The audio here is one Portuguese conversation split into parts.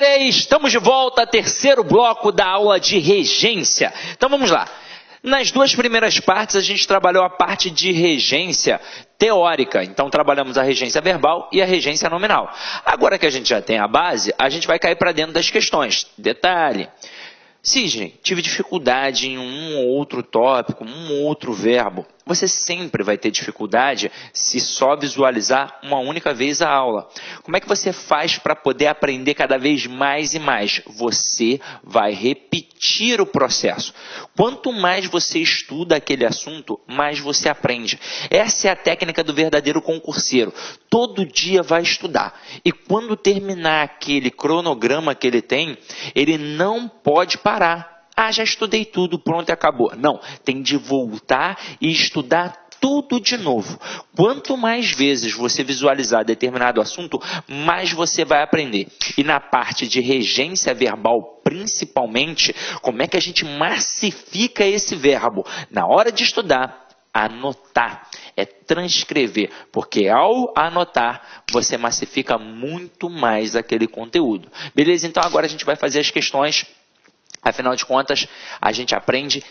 galera, estamos de volta, terceiro bloco da aula de regência. Então vamos lá. Nas duas primeiras partes a gente trabalhou a parte de regência teórica. Então trabalhamos a regência verbal e a regência nominal. Agora que a gente já tem a base, a gente vai cair para dentro das questões. Detalhe. Cisne, tive dificuldade em um ou outro tópico, um ou outro verbo. Você sempre vai ter dificuldade se só visualizar uma única vez a aula. Como é que você faz para poder aprender cada vez mais e mais? Você vai repetir o processo. Quanto mais você estuda aquele assunto, mais você aprende. Essa é a técnica do verdadeiro concurseiro. Todo dia vai estudar. E quando terminar aquele cronograma que ele tem, ele não pode parar. Ah, já estudei tudo, pronto e acabou. Não, tem de voltar e estudar tudo de novo. Quanto mais vezes você visualizar determinado assunto, mais você vai aprender. E na parte de regência verbal, principalmente, como é que a gente massifica esse verbo? Na hora de estudar, anotar, é transcrever, porque ao anotar, você massifica muito mais aquele conteúdo. Beleza? Então agora a gente vai fazer as questões. Afinal de contas, a gente aprende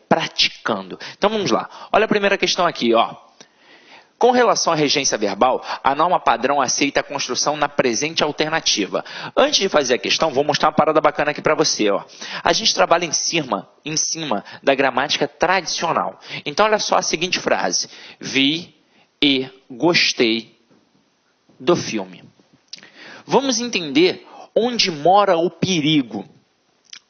praticando. Então vamos lá. Olha a primeira questão aqui, ó. Com relação à regência verbal, a norma padrão aceita a construção na presente alternativa. Antes de fazer a questão, vou mostrar uma parada bacana aqui para você, ó. A gente trabalha em cima da gramática tradicional. Então olha só a seguinte frase: vi e gostei do filme. Vamos entender onde mora o perigo.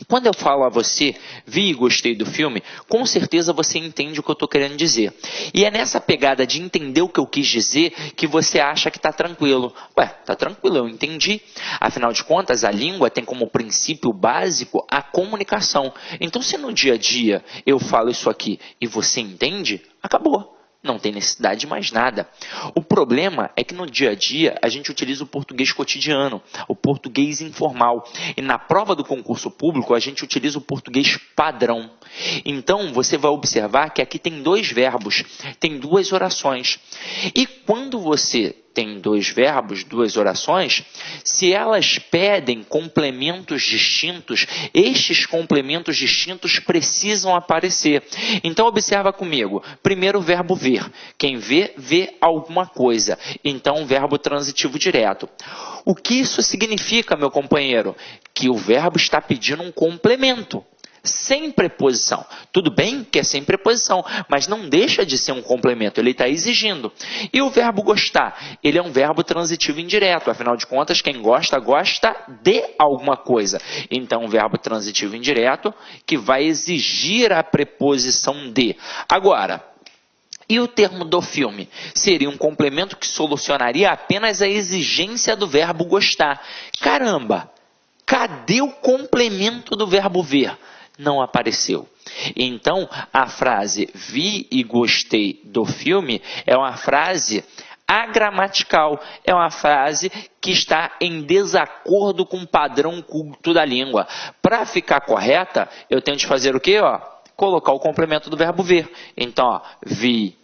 Quando eu falo a você, vi e gostei do filme, com certeza você entende o que eu estou querendo dizer. E é nessa pegada de entender o que eu quis dizer que você acha que está tranquilo. Ué, está tranquilo, eu entendi. Afinal de contas, a língua tem como princípio básico a comunicação. Então, se no dia a dia eu falo isso aqui e você entende, acabou. Não tem necessidade de mais nada. O problema é que no dia a dia a gente utiliza o português cotidiano, o português informal. E na prova do concurso público a gente utiliza o português padrão. Então você vai observar que aqui tem dois verbos, tem duas orações. E quando você tem dois verbos, duas orações, se elas pedem complementos distintos, estes complementos distintos precisam aparecer. Então observa comigo. Primeiro o verbo ver. Quem vê, vê alguma coisa. Então verbo transitivo direto. O que isso significa, meu companheiro? Que o verbo está pedindo um complemento. Sem preposição. Tudo bem que é sem preposição, mas não deixa de ser um complemento, ele está exigindo. E o verbo gostar? Ele é um verbo transitivo indireto, afinal de contas, quem gosta, gosta de alguma coisa. Então, um verbo transitivo indireto que vai exigir a preposição de. Agora, e o termo do filme? Seria um complemento que solucionaria apenas a exigência do verbo gostar. Caramba, cadê o complemento do verbo ver? Não apareceu. Então, a frase vi e gostei do filme é uma frase agramatical, é uma frase que está em desacordo com o padrão culto da língua. Para ficar correta, eu tenho de fazer o quê? Ó, colocar o complemento do verbo ver. Então, ó, vi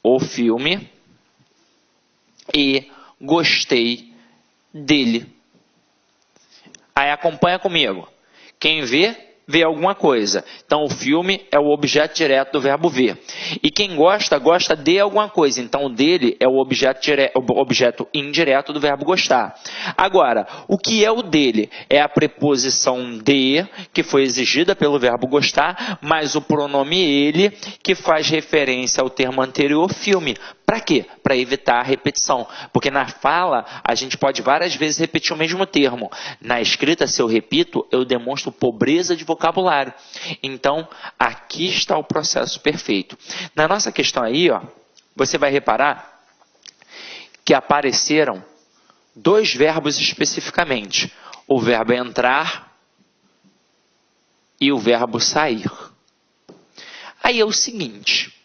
o filme e gostei dele. Aí acompanha comigo. Quem vê, vê alguma coisa. Então, o filme é o objeto direto do verbo ver. E quem gosta, gosta de alguma coisa. Então, o dele é o objeto indireto do verbo gostar. Agora, o que é o dele? É a preposição de, que foi exigida pelo verbo gostar, mais o pronome ele, que faz referência ao termo anterior, filme. Para quê? Para evitar a repetição. Porque na fala, a gente pode várias vezes repetir o mesmo termo. Na escrita, se eu repito, eu demonstro pobreza de vocabulário. Então, aqui está o processo perfeito. Na nossa questão aí, ó, você vai reparar que apareceram dois verbos especificamente. O verbo entrar e o verbo sair. Aí é o seguinte...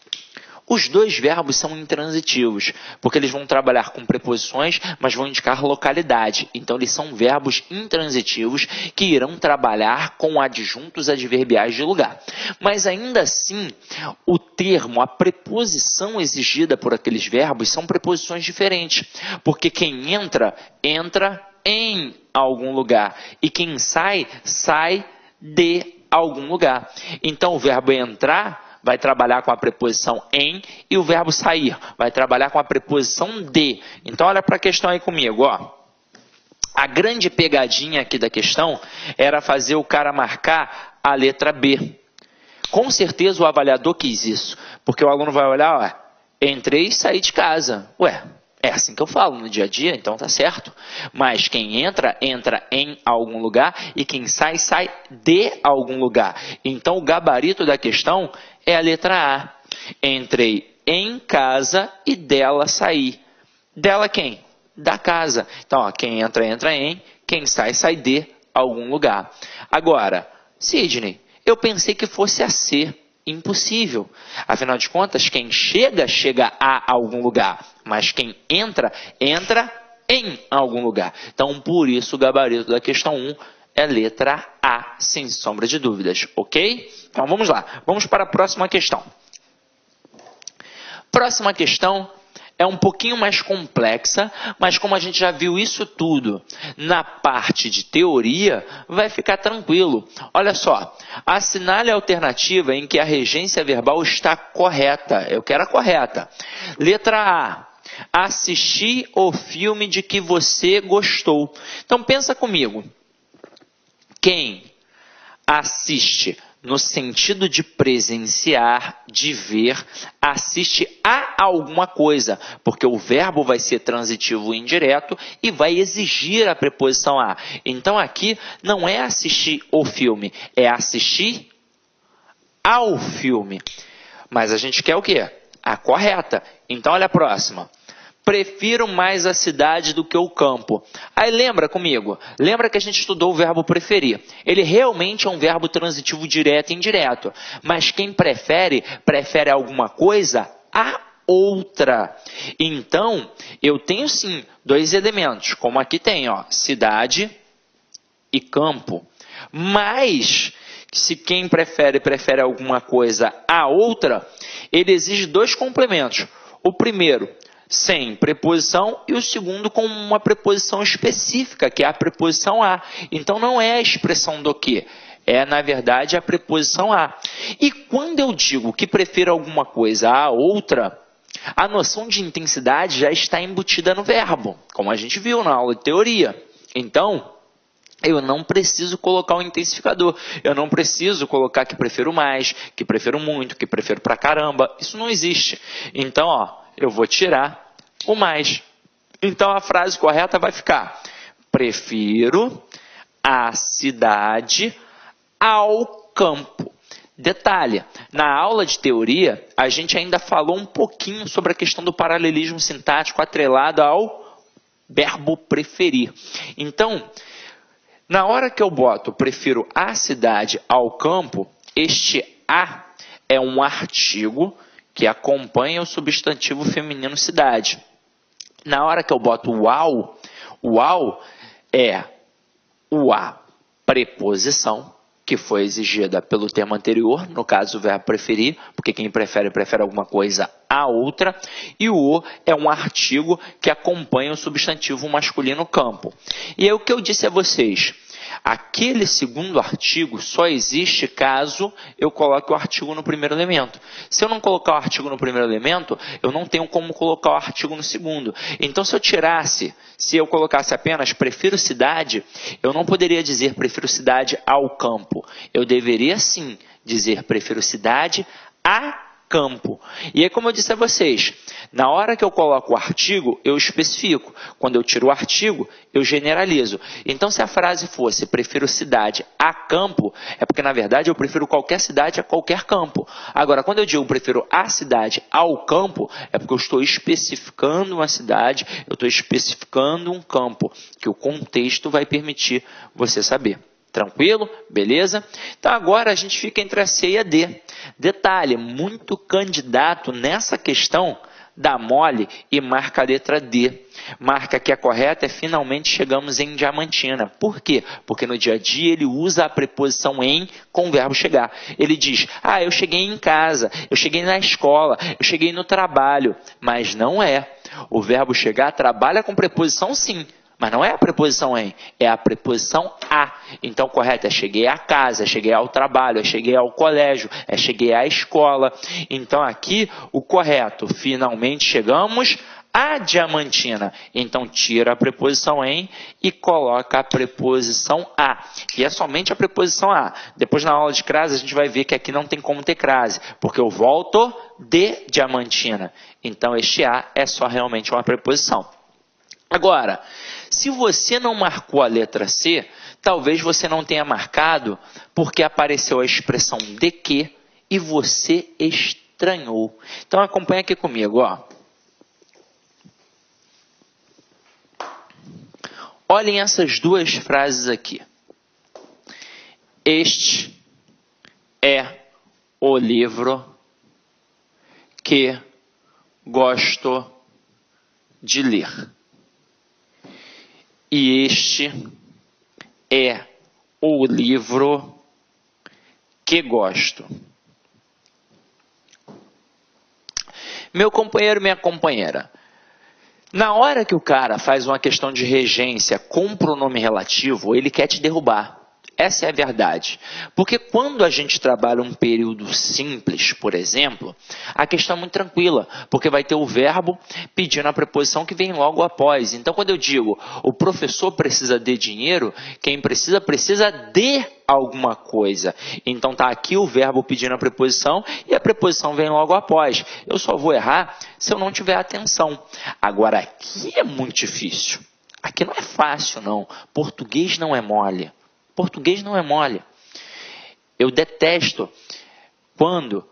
Os dois verbos são intransitivos, porque eles vão trabalhar com preposições, mas vão indicar localidade. Então, eles são verbos intransitivos que irão trabalhar com adjuntos adverbiais de lugar. Mas, ainda assim, o termo, a preposição exigida por aqueles verbos são preposições diferentes. Porque quem entra, entra em algum lugar. E quem sai, sai de algum lugar. Então, o verbo entrar vai trabalhar com a preposição em e o verbo sair vai trabalhar com a preposição de. Então, olha para a questão aí comigo, ó. A grande pegadinha aqui da questão era fazer o cara marcar a letra B. Com certeza o avaliador quis isso, porque o aluno vai olhar, ó, entrei e saí de casa. Ué, é assim que eu falo no dia a dia, então tá certo. Mas quem entra, entra em algum lugar e quem sai, sai de algum lugar. Então o gabarito da questão é a letra A. Entrei em casa e dela saí. Dela quem? Da casa. Então, ó, quem entra, entra em, quem sai, sai de algum lugar. Agora, Sidney, eu pensei que fosse a C. Impossível. Afinal de contas, quem chega, chega a algum lugar. Mas quem entra, entra em algum lugar. Então, por isso, o gabarito da questão 1 é letra A, sem sombra de dúvidas. Ok? Então, vamos lá. Vamos para a próxima questão. Próxima questão é um pouquinho mais complexa, mas como a gente já viu isso tudo na parte de teoria, vai ficar tranquilo. Olha só, assinale a alternativa em que a regência verbal está correta. Eu quero a correta. Letra A. Assistir o filme de que você gostou. Então pensa comigo. Quem assiste no sentido de presenciar, de ver, assiste a alguma coisa, porque o verbo vai ser transitivo indireto e vai exigir a preposição a. Então aqui não é assistir o filme, é assistir ao filme. Mas a gente quer o quê? A correta. Então olha a próxima. Prefiro mais a cidade do que o campo. Aí lembra comigo, lembra que a gente estudou o verbo preferir. Ele realmente é um verbo transitivo direto e indireto. Mas quem prefere, prefere alguma coisa a outra. Então, eu tenho sim dois elementos, como aqui tem, ó, cidade e campo. Mas, se quem prefere, prefere alguma coisa a outra, ele exige dois complementos. O primeiro, sem preposição, e o segundo com uma preposição específica, que é a preposição a. Então não é a expressão do que, é na verdade a preposição a. E quando eu digo que prefiro alguma coisa a outra, a noção de intensidade já está embutida no verbo, como a gente viu na aula de teoria. Então, eu não preciso colocar um intensificador, eu não preciso colocar que prefiro mais, que prefiro muito, que prefiro pra caramba, isso não existe. Então, ó, eu vou tirar o mais. Então, a frase correta vai ficar: prefiro a cidade ao campo. Detalhe, na aula de teoria, a gente ainda falou um pouquinho sobre a questão do paralelismo sintático atrelado ao verbo preferir. Então, na hora que eu boto prefiro a cidade ao campo, este a é um artigo que acompanha o substantivo feminino cidade. Na hora que eu boto o ao é o a preposição, que foi exigida pelo termo anterior, no caso o verbo preferir, porque quem prefere, prefere alguma coisa a outra, e o é um artigo que acompanha o substantivo masculino campo. E aí o que eu disse a vocês, aquele segundo artigo só existe caso eu coloque o artigo no primeiro elemento. Se eu não colocar o artigo no primeiro elemento, eu não tenho como colocar o artigo no segundo. Então, se eu colocasse apenas prefiro cidade, eu não poderia dizer prefiro cidade ao campo. Eu deveria sim dizer prefiro cidade a campo. E aí, como eu disse a vocês, na hora que eu coloco o artigo, eu especifico. Quando eu tiro o artigo, eu generalizo. Então, se a frase fosse prefiro cidade a campo, é porque, na verdade, eu prefiro qualquer cidade a qualquer campo. Agora, quando eu digo prefiro a cidade ao campo, é porque eu estou especificando uma cidade, eu estou especificando um campo, que o contexto vai permitir você saber. Tranquilo? Beleza? Então, agora a gente fica entre a C e a D. Detalhe, muito candidato nessa questão dá mole e marca a letra D. Marca que a correta é finalmente chegamos em Diamantina. Por quê? Porque no dia a dia ele usa a preposição em com o verbo chegar. Ele diz, eu cheguei em casa, eu cheguei na escola, eu cheguei no trabalho. Mas não é. O verbo chegar trabalha com preposição sim, Mas não é a preposição em, é a preposição a. Então, correto é cheguei à casa, é cheguei ao trabalho, é cheguei ao colégio, é cheguei à escola. Então, aqui, o correto, finalmente chegamos à Diamantina. Então, tira a preposição em e coloca a preposição a. E é somente a preposição a. Depois, na aula de crase, a gente vai ver que aqui não tem como ter crase, porque eu volto de Diamantina. Então, este a é só realmente uma preposição. Agora, se você não marcou a letra C, talvez você não tenha marcado porque apareceu a expressão de que e você estranhou. Então, acompanha aqui comigo, ó. Olhem essas duas frases aqui. Este é o livro que gosto de ler. E este é o livro que gosto. Meu companheiro, minha companheira, na hora que o cara faz uma questão de regência com pronome relativo, ele quer te derrubar. Essa é a verdade. Porque quando a gente trabalha um período simples, por exemplo, a questão é muito tranquila, porque vai ter o verbo pedindo a preposição que vem logo após. Então, quando eu digo o professor precisa de dinheiro, quem precisa de alguma coisa. Então, está aqui o verbo pedindo a preposição e a preposição vem logo após. Eu só vou errar se eu não tiver atenção. Agora, aqui é muito difícil. Aqui não é fácil, não. Português não é mole. Português não é mole. Eu detesto quando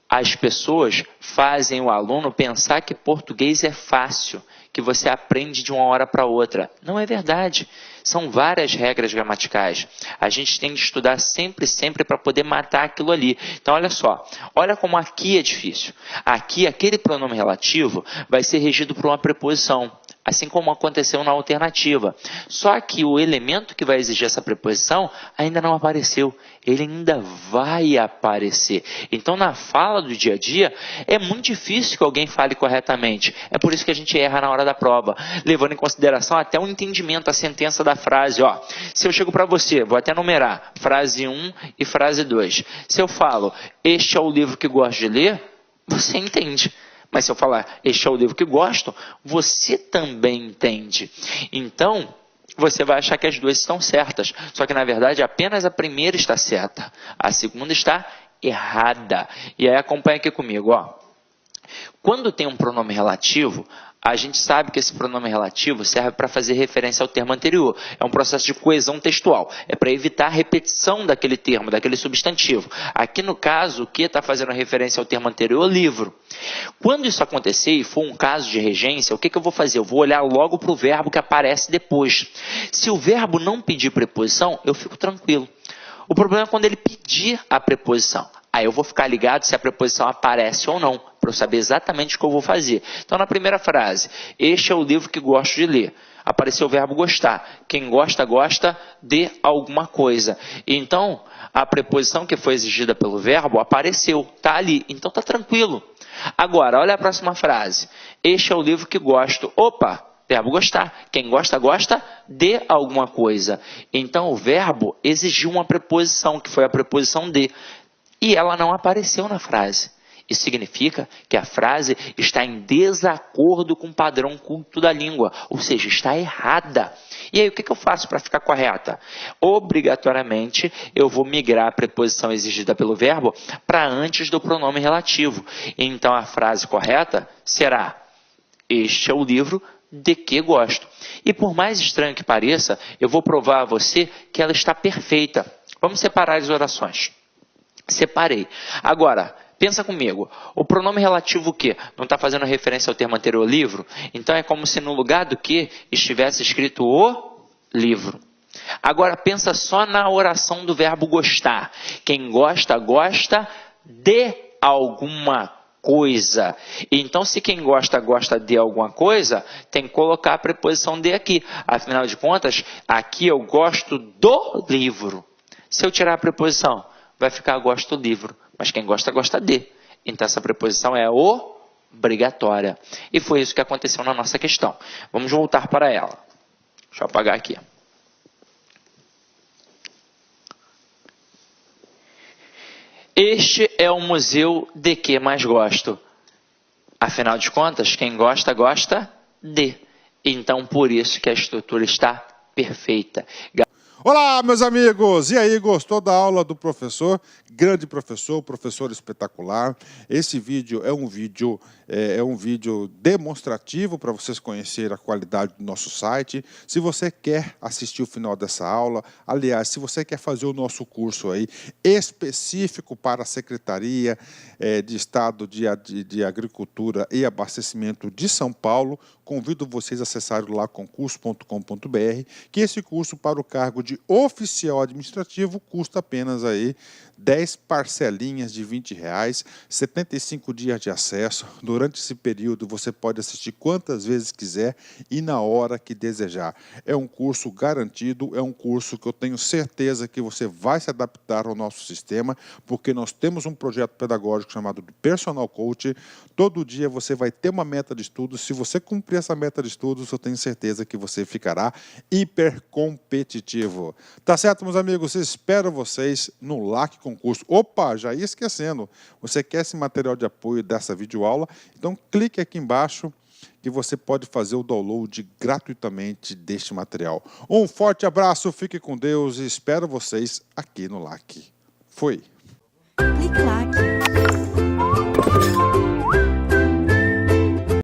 as pessoas fazem o aluno pensar que português é fácil, que você aprende de uma hora para outra. Não é verdade. São várias regras gramaticais. A gente tem que estudar sempre para poder matar aquilo ali. Então, olha só. Olha como aqui é difícil. Aqui, aquele pronome relativo vai ser regido por uma preposição, assim como aconteceu na alternativa. Só que o elemento que vai exigir essa preposição ainda não apareceu. Ele ainda vai aparecer. Então, na fala do dia a dia, é muito difícil que alguém fale corretamente. É por isso que a gente erra na hora da prova, levando em consideração até o entendimento, a sentença da frase. Ó, se eu chego para você, vou até numerar, frase 1 e frase 2. Se eu falo, este é o livro que gosto de ler, você entende. Mas se eu falar, este é o livro que gosto, você também entende. Então, você vai achar que as duas estão certas. Só que, na verdade, apenas a primeira está certa. A segunda está errada. E aí, acompanha aqui comigo, ó. Quando tem um pronome relativo, a gente sabe que esse pronome relativo serve para fazer referência ao termo anterior. É um processo de coesão textual. É para evitar a repetição daquele termo, daquele substantivo. Aqui, no caso, o que está fazendo referência ao termo anterior? Livro. Quando isso acontecer e for um caso de regência, o que eu vou fazer? Eu vou olhar logo para o verbo que aparece depois. Se o verbo não pedir preposição, eu fico tranquilo. O problema é quando ele pedir a preposição. Aí eu vou ficar ligado se a preposição aparece ou não, para eu saber exatamente o que eu vou fazer. Então, na primeira frase, este é o livro que gosto de ler. Apareceu o verbo gostar. Quem gosta, gosta de alguma coisa. Então, a preposição que foi exigida pelo verbo apareceu, está ali. Então, está tranquilo. Agora, olha a próxima frase. Este é o livro que gosto. Opa! Verbo gostar. Quem gosta, gosta de alguma coisa. Então, o verbo exigiu uma preposição, que foi a preposição de. E ela não apareceu na frase. Isso significa que a frase está em desacordo com o padrão culto da língua. Ou seja, está errada. E aí, o que eu faço para ficar correta? Obrigatoriamente, eu vou migrar a preposição exigida pelo verbo para antes do pronome relativo. Então, a frase correta será: este é o livro de que gosto. E por mais estranho que pareça, eu vou provar a você que ela está perfeita. Vamos separar as orações. Separei. Agora, pensa comigo. O pronome relativo o quê? Não está fazendo referência ao termo anterior, livro? Então é como se no lugar do que estivesse escrito o livro. Agora pensa só na oração do verbo gostar. Quem gosta, gosta de alguma coisa. Então, se quem gosta, gosta de alguma coisa, tem que colocar a preposição de aqui. Afinal de contas, aqui eu gosto do livro. Se eu tirar a preposição, vai ficar gosto do livro. Mas quem gosta, gosta de. Então, essa preposição é obrigatória. E foi isso que aconteceu na nossa questão. Vamos voltar para ela. Deixa eu apagar aqui. Este é o museu de que mais gosto. Afinal de contas, quem gosta, gosta de. Então, por isso que a estrutura está perfeita. Olá, meus amigos! E aí, gostou da aula do professor? Grande professor, professor espetacular. Esse vídeo é um vídeo demonstrativo para vocês conhecerem a qualidade do nosso site. Se você quer assistir o final dessa aula, aliás, se você quer fazer o nosso curso aí específico para a Secretaria de Estado de Agricultura e Abastecimento de São Paulo, convido vocês a acessarem lá concurso.com.br, que esse curso para o cargo de oficial administrativo custa apenas aí 10 parcelinhas de R$20, 75 dias de acesso. Durante esse período você pode assistir quantas vezes quiser e na hora que desejar. É um curso garantido, é um curso que eu tenho certeza que você vai se adaptar ao nosso sistema, porque nós temos um projeto pedagógico chamado de Personal Coach. Todo dia você vai ter uma meta de estudos. Se você cumprir essa meta de estudos, eu tenho certeza que você ficará hiper competitivo. Tá certo, meus amigos? Espero vocês no LAC Concurso. Opa, já ia esquecendo. Você quer esse material de apoio dessa videoaula? Então clique aqui embaixo que você pode fazer o download gratuitamente deste material. Um forte abraço, fique com Deus e espero vocês aqui no LAC. Fui! Clique LAC.